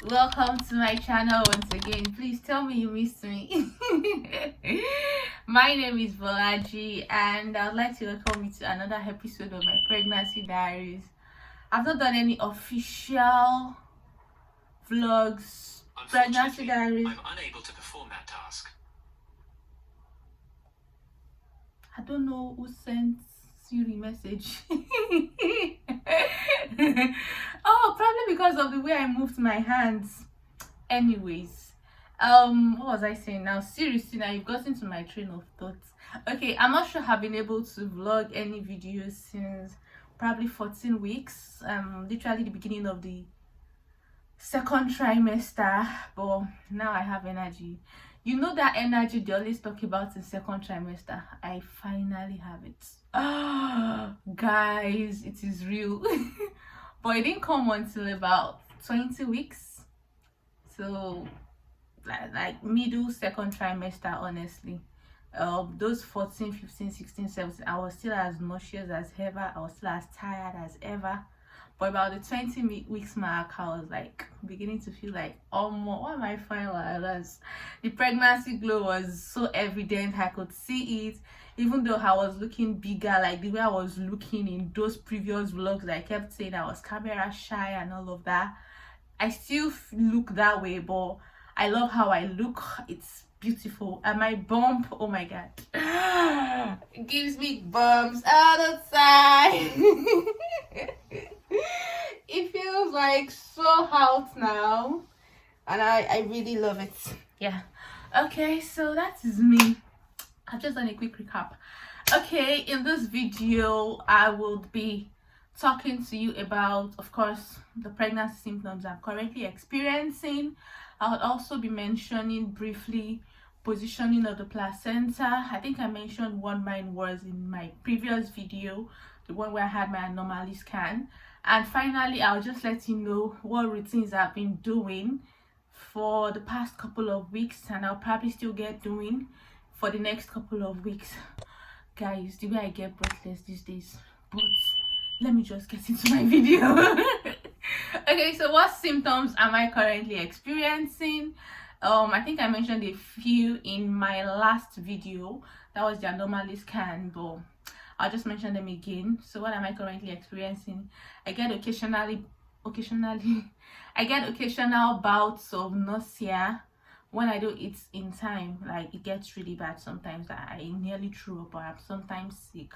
welcome to my channel once again. Please tell me you missed me. My name is Bolaji and I would like to welcome you to another episode of my pregnancy diaries. I've not done any official vlogs, pregnancy diaries. I'm unable to perform that task. I don't know who sent Siri message. Oh, probably because of the way I moved my hands. Anyways, what was I saying now? Seriously, now you've gotten to my train of thoughts. Okay, I'm not sure I've been able to vlog any videos since probably 14 weeks, literally the beginning of the second trimester, but now I have energy. You know that energy they always talk about in second trimester. I finally have it. Guys, it is real. But it didn't come until about 20 weeks, so like middle second trimester. Honestly, those 14, 15, 16, 17, I was still as nauseous as ever, I was still as tired as ever. But about the 20 weeks mark, I was like beginning to feel like, oh, what am I fine like this? The pregnancy glow was so evident. I could see it, even though I was looking bigger, like the way I was looking in those previous vlogs. I kept saying I was camera shy and all of that. I still look that way, but I love how I look. It's beautiful. And my bump, oh my god, it gives me bumps all the time. It feels like so out now, and I really love it. Yeah. Okay, so that is me. I've just done a quick recap. Okay, in this video I will be talking to you about, of course, the pregnancy symptoms I'm currently experiencing. I'll also be mentioning briefly positioning of the placenta. I think I mentioned what mine was in my previous video, the one where I had my anomaly scan. And finally, I'll just let you know what routines I've been doing for the past couple of weeks, and I'll probably still get doing for the next couple of weeks. Guys, the way I get breathless these days. But let me just get into my video. Okay, so what symptoms am I currently experiencing? I think I mentioned a few in my last video. That was the anomaly scan, but I'll just mention them again. So what am I currently experiencing? I get occasional bouts of nausea when I don't eat in time. Like, it gets really bad sometimes. I nearly threw up, or I'm sometimes sick,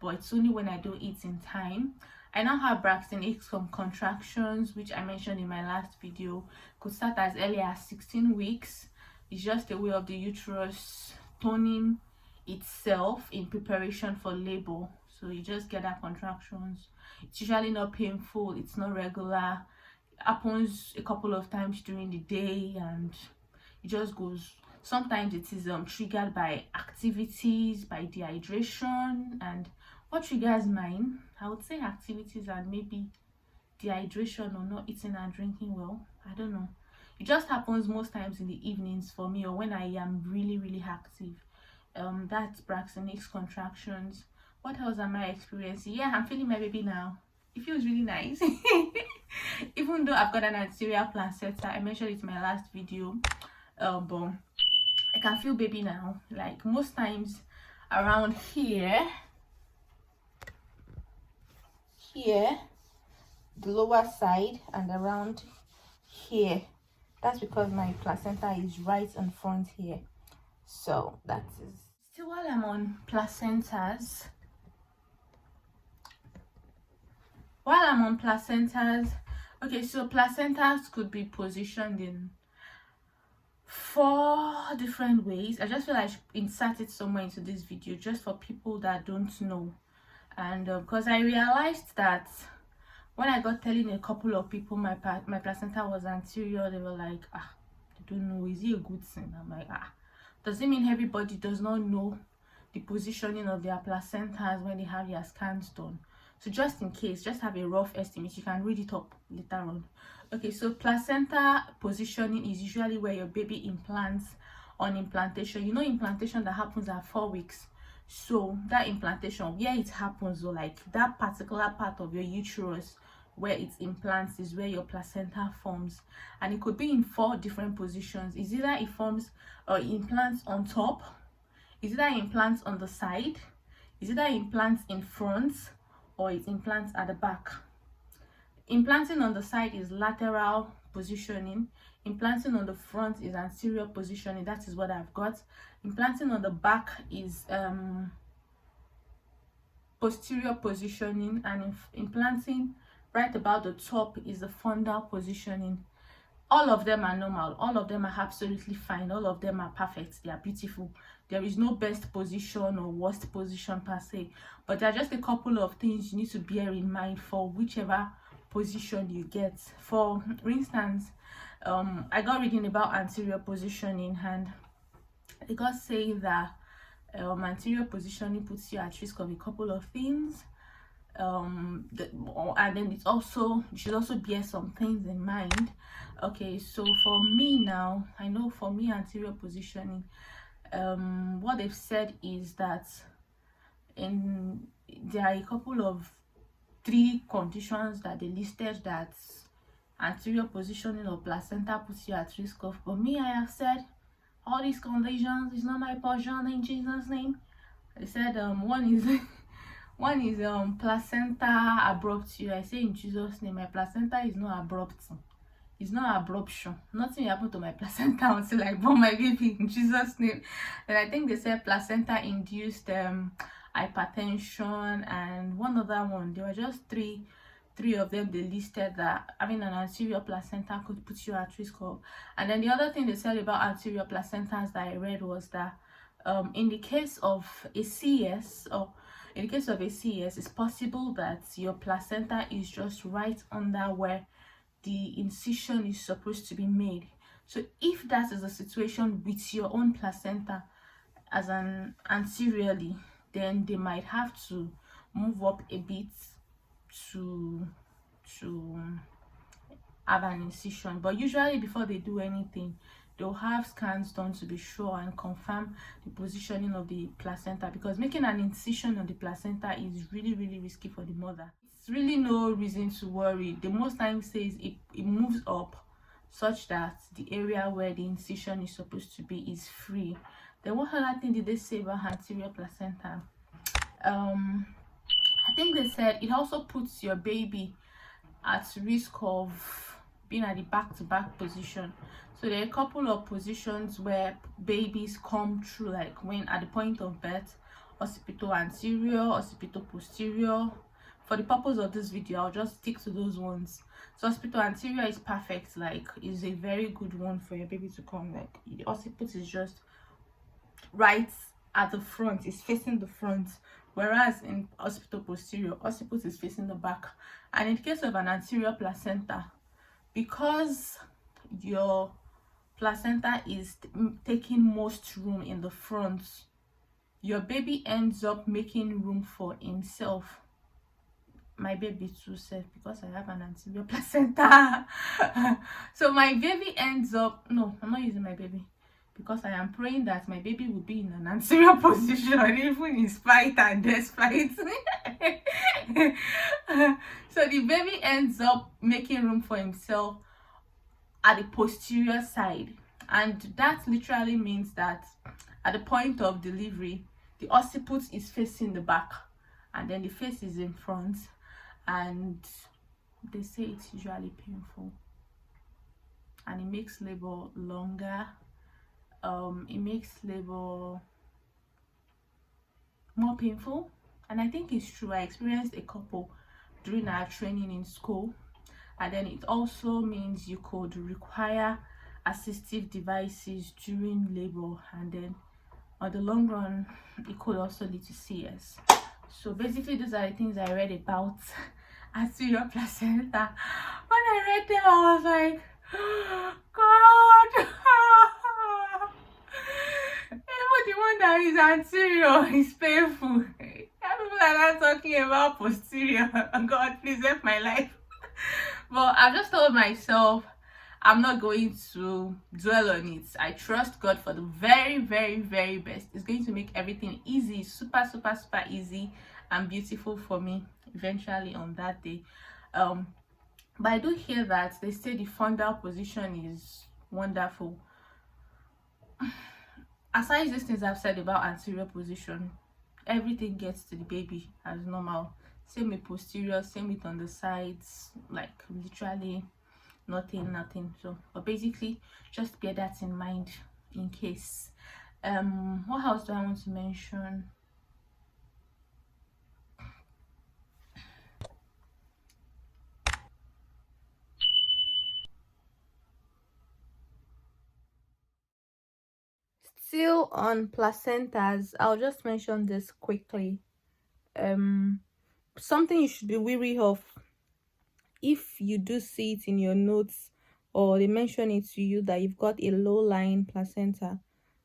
but it's only when I don't eat in time. I now have Braxton Hicks contractions, which I mentioned in my last video. Could start as early as 16 weeks. It's just a way of the uterus toning itself in preparation for labor. So you just get that contractions. It's usually not painful, it's not regular. It happens a couple of times during the day and it just goes. Sometimes it is triggered by activities, by dehydration. And what triggers mine, I would say activities and maybe dehydration or not eating and drinking well. I don't know, it just happens most times in the evenings for me, or when I am really active. That's Braxton Hicks contractions. What else am I experiencing? Yeah, I'm feeling my baby now. It feels really nice. Even though I've got an anterior placenta, I mentioned it in my last video, but I can feel baby now. Like, most times around here, the lower side, and around here. That's because my placenta is right in front here. So that is. Still, while I'm on placentas, okay, so placentas could be positioned in 4 different ways. I just feel like I should insert it somewhere into this video just for people that don't know. And because I realized that when I got telling a couple of people my placenta was anterior, they were like, I don't know, is it a good thing? I'm like, does it mean everybody does not know the positioning of their placentas when they have their scans done? So just in case, just have a rough estimate. You can read it up later on. Okay, so placenta positioning is usually where your baby implants on implantation. You know, implantation that happens at 4 weeks. So that implantation, where it happens, or like that particular part of your uterus where it implants is where your placenta forms, and it could be in 4 different positions. It's either it forms or implants on top, it's either implants on the side, it's either implants in front, or it implants at the back. Implanting on the side is lateral positioning. Implanting on the front is anterior positioning. That is what I've got. Implanting on the back is posterior positioning, and implanting right about the top is the fundal positioning. All of them are normal, all of them are absolutely fine, all of them are perfect, they are beautiful. There is no best position or worst position per se, but there are just a couple of things you need to bear in mind for whichever position you get. For instance, I got reading about anterior positioning, and they got saying that anterior positioning puts you at risk of a couple of things, and then it's also, you should also bear some things in mind. Okay, so for me now, I know for me anterior positioning, what they've said is that there are a couple of 3 conditions that they listed that anterior positioning of placenta puts you at risk of. But me, I have said all these conditions is not my portion in Jesus' name. I said one is one is placenta abruptio. I say in Jesus' name, my placenta is not abrupt. It's not abruption. Nothing happened to my placenta until I born my baby in Jesus' name. And I think they said placenta induced hypertension and one other one. There were just three of them they listed that having an anterior placenta could put you at risk of. And then the other thing they said about anterior placentas that I read was that in the case of a CS, or in the case of a CS, it's possible that your placenta is just right under where the incision is supposed to be made. So if that is the situation with your own placenta as an anteriorly, then they might have to move up a bit to have an incision. But usually before they do anything, they'll have scans done to be sure and confirm the positioning of the placenta, because making an incision on the placenta is really risky for the mother. It's really no reason to worry. The most time says it moves up such that the area where the incision is supposed to be is free. Then what other thing did they say about anterior placenta? I think they said it also puts your baby at risk of being at the back-to-back position. So there are a couple of positions where babies come through, like when at the point of birth, occipital anterior, occipital posterior. For the purpose of this video, I'll just stick to those ones. So occipital anterior is perfect, like is a very good one for your baby to come. Like the occiput is just right at the front, is facing the front, whereas in occipital posterior, occiput is facing the back. And in the case of an anterior placenta, because your placenta is taking most room in the front, your baby ends up making room for himself. My baby too safe, because I have an anterior placenta. So my baby ends up, no, I'm not using my baby, because I am praying that my baby will be in an anterior position even in spite and despite. So the baby ends up making room for himself at the posterior side, and that literally means that at the point of delivery, the occiput is facing the back and then the face is in front, and they say it's usually painful and it makes labor longer. It makes labor more painful, and I think it's true. I experienced a couple during our training in school, and then it also means you could require assistive devices during labor, and then on the long run it could also lead to CS. So basically those are the things I read about anterior placenta. When I read them, I was like, God. Even the one that is anterior is painful. People are not talking about posterior. God, please help my life. But I've just told myself I'm not going to dwell on it. I trust God for the very best. It's going to make everything easy, super easy and beautiful for me eventually on that day. But I do hear that they say the fundal position is wonderful. Aside these things I've said about anterior position, everything gets to the baby as normal. Same with posterior, same with on the sides, like literally nothing. So, but basically, just bear that in mind in case. What else do I want to mention? Still on placentas, I'll just mention this quickly. Something you should be wary of if you do see it in your notes or they mention it to you that you've got a low lying placenta.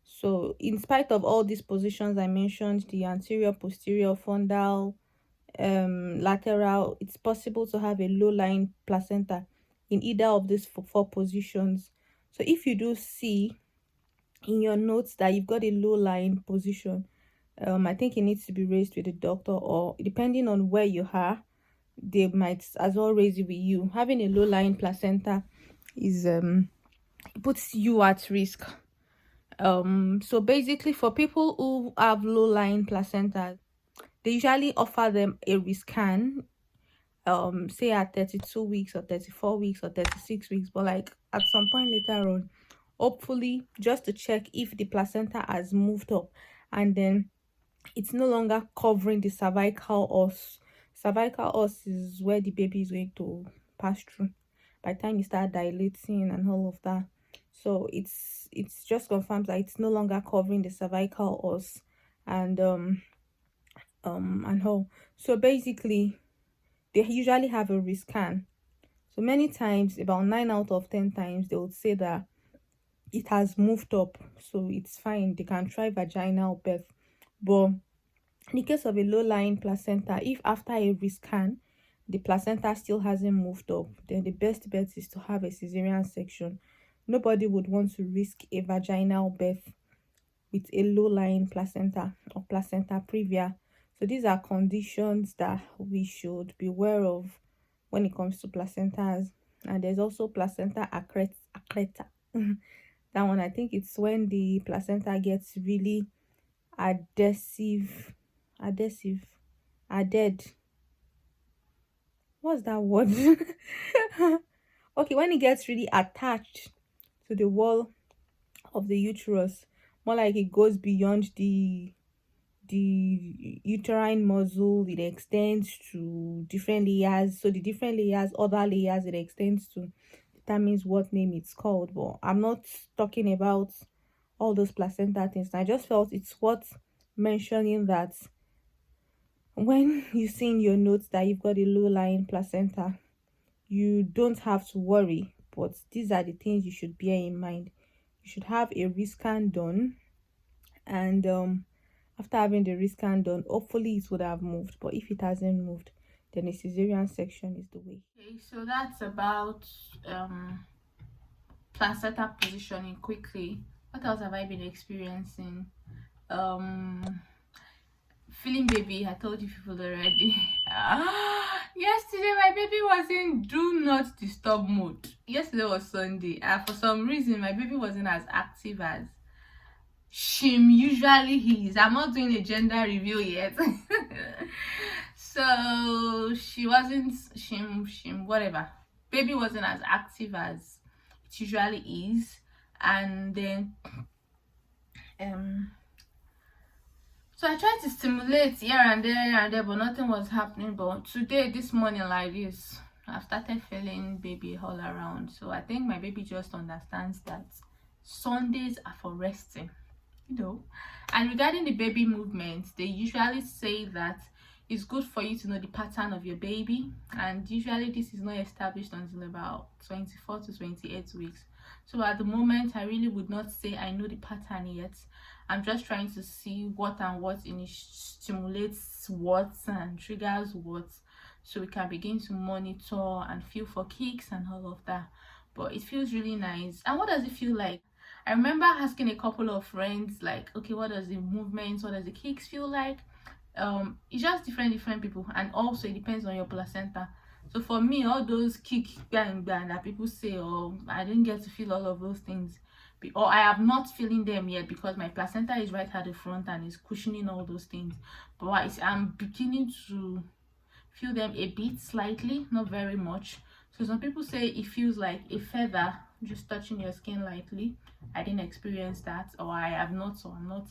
So, in spite of all these positions I mentioned, the anterior, posterior, fundal, lateral, it's possible to have a low lying placenta in either of these four positions. So, if you do see in your notes that you've got a low lying position, I think it needs to be raised with the doctor, or depending on where you are, they might as well raise it with you. Having a low lying placenta is puts you at risk. So basically, for people who have low lying placenta, they usually offer them a rescan, say at 32 weeks or 34 weeks or 36 weeks, but like at some point later on, hopefully just to check if the placenta has moved up and then it's no longer covering the cervical os. Cervical os is where the baby is going to pass through by the time you start dilating and all of that. So it's just confirms that it's no longer covering the cervical os and and all. So basically they usually have a rescan. So many times, about 9 out of 10 times, they would say that it has moved up, so it's fine. They can try vaginal birth. But in the case of a low-lying placenta, if after a rescan the placenta still hasn't moved up, then the best bet is to have a cesarean section. Nobody would want to risk a vaginal birth with a low-lying placenta or placenta previa. So these are conditions that we should be aware of when it comes to placentas. And there's also placenta accreta. That one, I think it's when the placenta gets really adhesive, adhered. What's that word? Okay, when it gets really attached to the wall of the uterus, more like it goes beyond the uterine muscle, it extends to different layers. So the different layers, other layers it extends to, determines what name it's called. But I'm not talking about all those placenta things. I just felt it's worth mentioning that when you see in your notes that you've got a low lying placenta, you don't have to worry. But these are the things you should bear in mind. You should have a rescan done, and after having the rescan done, hopefully it would have moved. But if it hasn't moved, then a cesarean section is the way. Okay, so that's about placenta positioning quickly. What else have I been experiencing? Feeling baby, I told you people already. Yesterday my baby was in do not disturb mode. Yesterday was Sunday, and for some reason my baby wasn't as active as Shim usually is. I'm not doing a gender reveal yet. So she wasn't Shim whatever. Baby wasn't as active as it usually is. And then so I tried to stimulate here and there, but nothing was happening. But today, this morning like this, I've started feeling baby all around. So I think my baby just understands that Sundays are for resting, you know. And regarding the baby movement, they usually say that it's good for you to know the pattern of your baby, and usually this is not established until about 24 to 28 weeks. So at the moment I really would not say I know the pattern yet. I'm just trying to see what and what stimulates what and triggers what, so we can begin to monitor and feel for kicks and all of that. But it feels really nice. And what does it feel like? I remember asking a couple of friends, like, okay, what does the movements, what does the kicks feel like? It's just different people, and also it depends on your placenta. So for me, all those kick bang bang that people say, oh, I didn't get to feel all of those things, or I am not feeling them yet because my placenta is right at the front and is cushioning all those things. But I'm beginning to feel them a bit, slightly, not very much. So some people say it feels like a feather just touching your skin lightly. I didn't experience that, or I have not, so I'm not.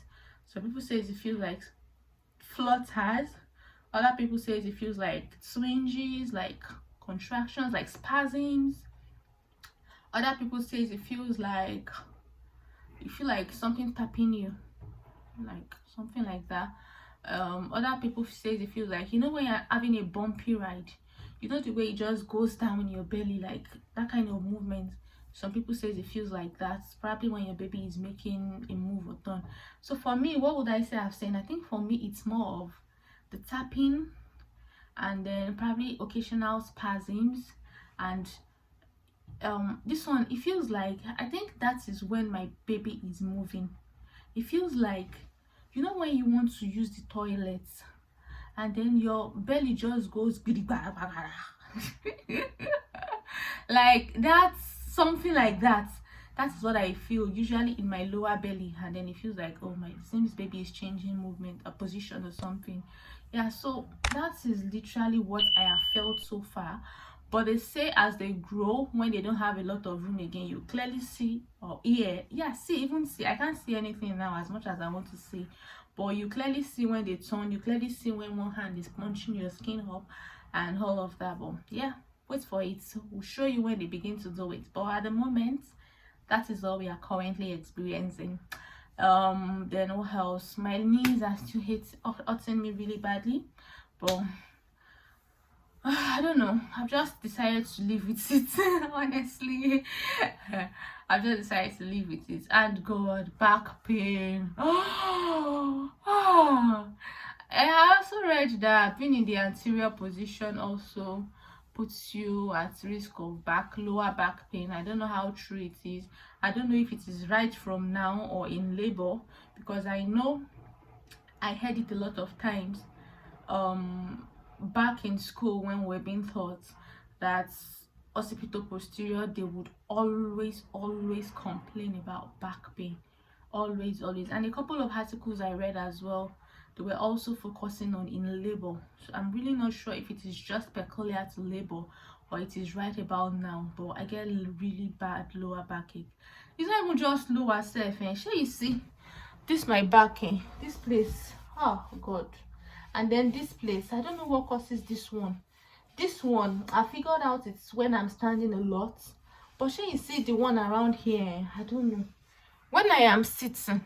Some people say it feels like flutters. Other people say it feels like twinges, like contractions, like spasms. Other people say it feels like you feel like something tapping you, like something like that. Other people say it feels like, you know, when you're having a bumpy ride, you know, the way it just goes down in your belly, like that kind of movement. Some people say it feels like that, probably when your baby is making a move or turn. So for me, what would I say I've seen? I think for me it's more of the tapping, and then probably occasional spasms. And this one, it feels like, I think that is when my baby is moving. It feels like, you know, when you want to use the toilet and then your belly just goes like that's something like that. That's what I feel usually in my lower belly, and then it feels like, oh, my seems baby is changing movement, a position or something. Yeah, so that is literally what I have felt so far. But they say as they grow, when they don't have a lot of room again, you clearly see, or even see, I can't see anything now as much as I want to see, but you clearly see when they turn, you clearly see when one hand is punching your skin up and all of that. But yeah, wait for it. We'll show you when they begin to do it. But at the moment, that is all we are currently experiencing. Then what else? My knees are still hurting me really badly, but I don't know. I've just decided to live with it. Honestly, I've just decided to live with it. And God, back pain. I also read that being in the anterior position also puts you at risk of lower back pain. I don't know how true it is. I don't know if it is right from now or in labor, because I know I heard it a lot of times back in school when we're being taught that occipital posterior, they would always complain about back pain, always. And a couple of articles I read as well, they were also focusing on in labor. So I'm really not sure if it is just peculiar to labor or it is right about now, but I get really bad lower backache. It's not even just lower self, and sure, you see this my back, this place, oh God. And then this place, I don't know what causes this one. This one, I figured out it's when I'm standing a lot, but sure, you see the one around here, I don't know. When I am sitting,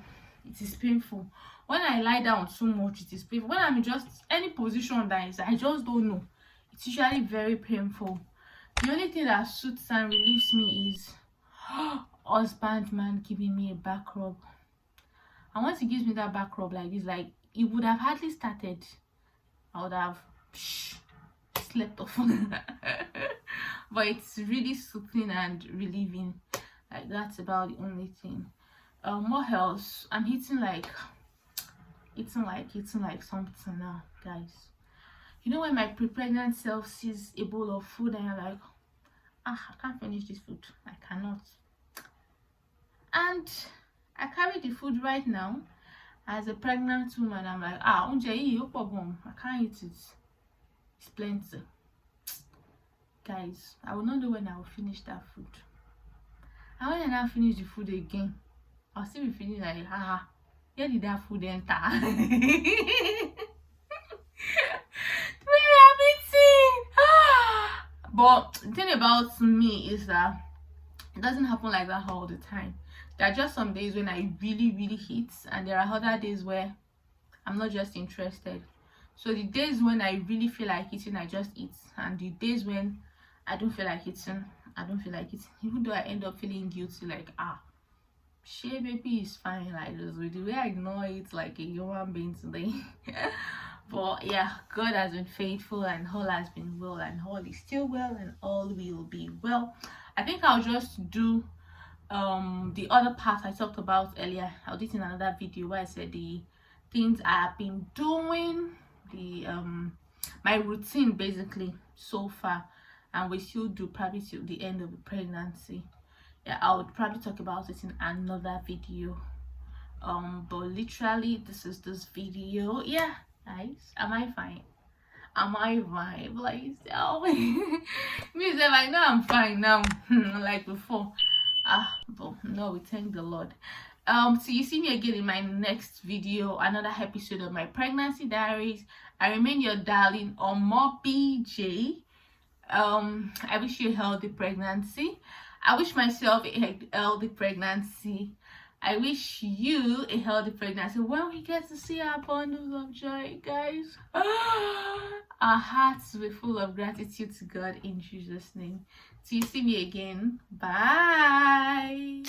it is painful. When I lie down too much, it is painful. When I'm in just any position that is, I just don't know, it's usually very painful. The only thing that soothes and relieves me is husband man giving me a back rub. And once he gives me that back rub like this, like it would have hardly started, I would have slept off. But it's really soothing and relieving. Like that's about the only thing. What else? I'm eating like something now, guys. You know when my pregnant self sees a bowl of food and you're like, I can't finish this food. I cannot. And I carry the food right now as a pregnant woman. I'm like, I can't eat it. It's plenty. Guys, I will not know when I will finish that food. And when I now finish the food again, I'll still be feeling like, where did that food enter? Where am eating? But the thing about me is that it doesn't happen like that all the time. There are just some days when I really hit, and there are other days where I'm not just interested. So the days when I really feel like eating, I just eat, and the days when I don't feel like eating, I don't feel like eating. Even though I end up feeling guilty, like share baby is fine, like this with the way I ignore it like a human being today. But yeah, God has been faithful, and all has been well, and all is still well, and all will be well. I think I'll just do the other part I talked about earlier. I'll do it in another video where I said the things I have been doing, the my routine basically so far, and we still do probably till the end of the pregnancy. Yeah, I would probably talk about it in another video. But literally this is this video. Yeah, guys, am I fine? Am I fine? Like, tell me. Me say, I know I'm fine now. Like before. But no, we thank the Lord. So you see me again in my next video, another episode of my pregnancy diaries. I remain your darling Omobeejay. I wish you a healthy pregnancy. I wish myself a healthy pregnancy. I wish you a healthy pregnancy when we get to see our bundles of joy, guys. Our hearts will be full of gratitude to God in Jesus' name. Till you see me again. Bye.